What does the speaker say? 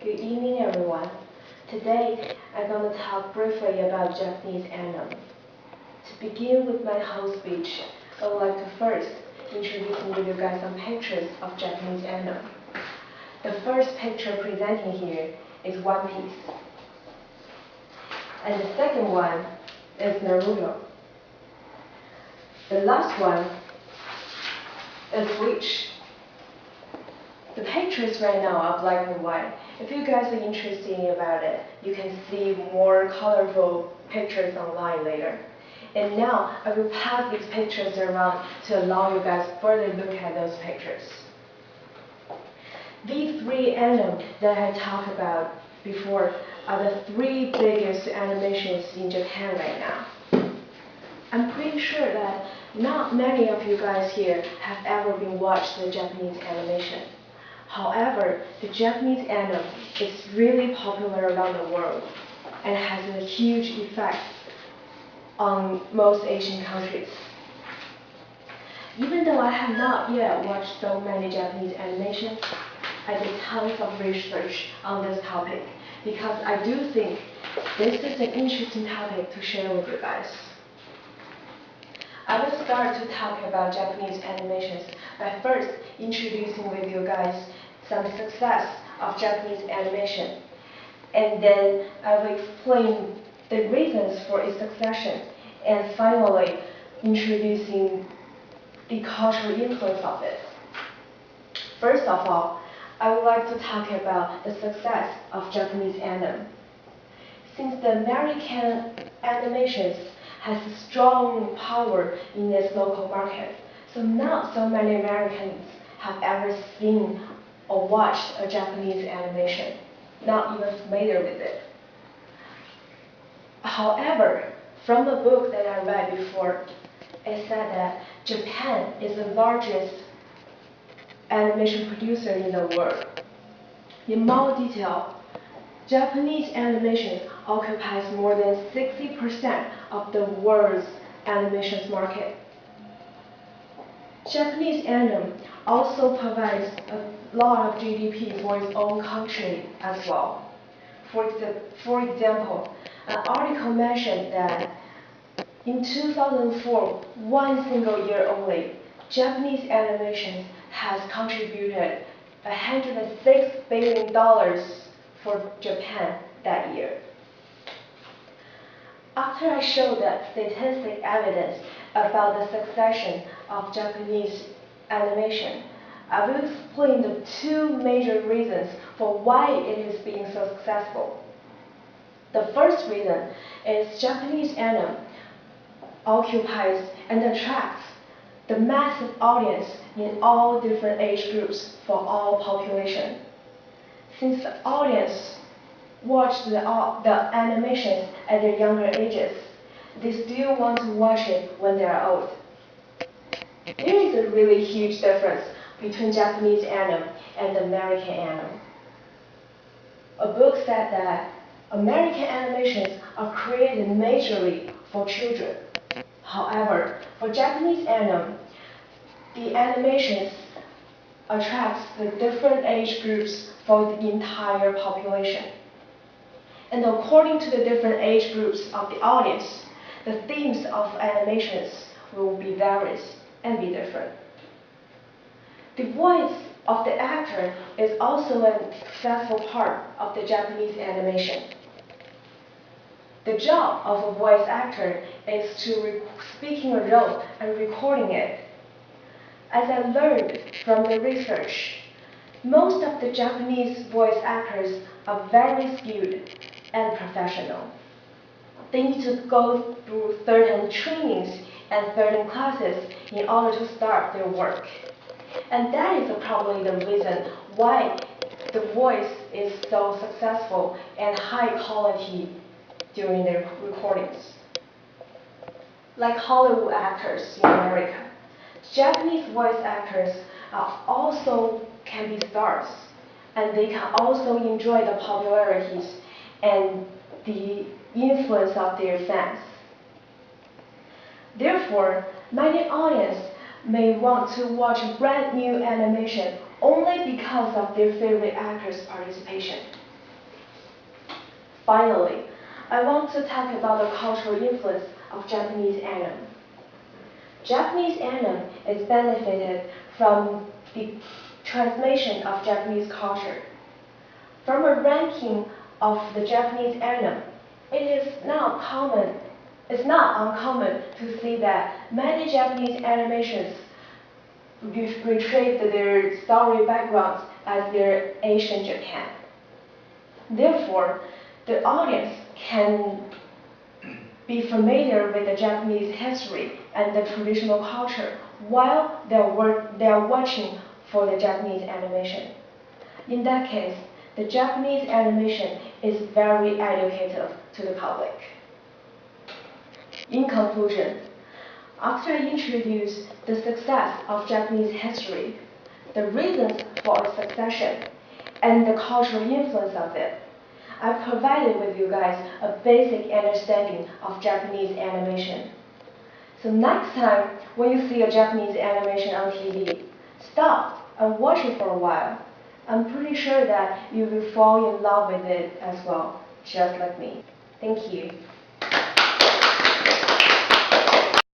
Good evening, everyone. Today, I'm going to talk briefly about Japanese anime. To begin with my whole speech, I would like to first introduce and give you guys some pictures of Japanese anime. The first picture presenting here is One Piece. And the second one is Naruto. The last one is Bleach. The pictures right now are black and white. If you guys are interested about it, you can see more colorful pictures online later. And now I will pass these pictures around to allow you guys further look at those pictures. These three anime that I talked about before are the three biggest animations in Japan right now. I'm pretty sure that not many of you guys here have ever been watched the Japanese animation. However, the Japanese anime is really popular around the world and has a huge effect on most Asian countries. Even though I have not yet watched so many Japanese animations, I did tons of research on this topic because I do think this is an interesting topic to share with you guys. I will start to talk about Japanese animations by first introducing with you guys some success of Japanese animation. And then I will explain the reasons for its succession. And finally, introducing the cultural influence of it. First of all, I would like to talk about the success of Japanese anime. Since the American animations has a strong power in its local market, so not so many Americans have ever seen or watched a Japanese animation, not even familiar with it. However, from a book that I read before, it said that Japan is the largest animation producer in the world. In more detail, Japanese animation occupies more than 60% of the world's animation market. Japanese anime also provides a lot of GDP for its own country as well. For example, an article mentioned that in 2004, one single year only, Japanese animation has contributed $106 billion for Japan that year. After I show the statistic evidence about the succession of Japanese animation, I will explain the two major reasons for why it is being so successful. The first reason is Japanese anime occupies and attracts the massive audience in all different age groups for all population. Since the audience watch the animations at their younger ages, they still want to watch it when they are old. There is a really huge difference between Japanese anime and American anime. A book said that American animations are created majorly for children. However, for Japanese anime, the animations attracts the different age groups for the entire population. And according to the different age groups of the audience, the themes of animations will be various and be different. The voice of the actor is also a successful part of the Japanese animation. The job of a voice actor is to speaking a role and recording it. As I learned from the research, most of the Japanese voice actors are very skilled and professional. They need to go through certain trainings and certain classes in order to start their work. And that is probably the reason why the voice is so successful and high quality during their recordings. Like Hollywood actors in America, Japanese voice actors also can be stars, and they can also enjoy the popularities and the influence of their fans. Therefore, many audience may want to watch a brand new animation only because of their favorite actor's participation. Finally, I want to talk about the cultural influence of Japanese anime. Japanese anime is benefited from the translation of Japanese culture. From a ranking of the Japanese anime, it's not uncommon to see that many Japanese animations retrieve their story backgrounds as their Asian Japan. Therefore, the audience can be familiar with the Japanese history and the traditional culture while they are watching for the Japanese animation. In that case, the Japanese animation is very educative to the public. In conclusion, after I introduce the success of Japanese history, the reasons for its succession, and the cultural influence of it, I provided with you guys a basic understanding of Japanese animation. So next time when you see a Japanese animation on TV, stop and watch it for a while. I'm pretty sure that you will fall in love with it as well, just like me. Thank you.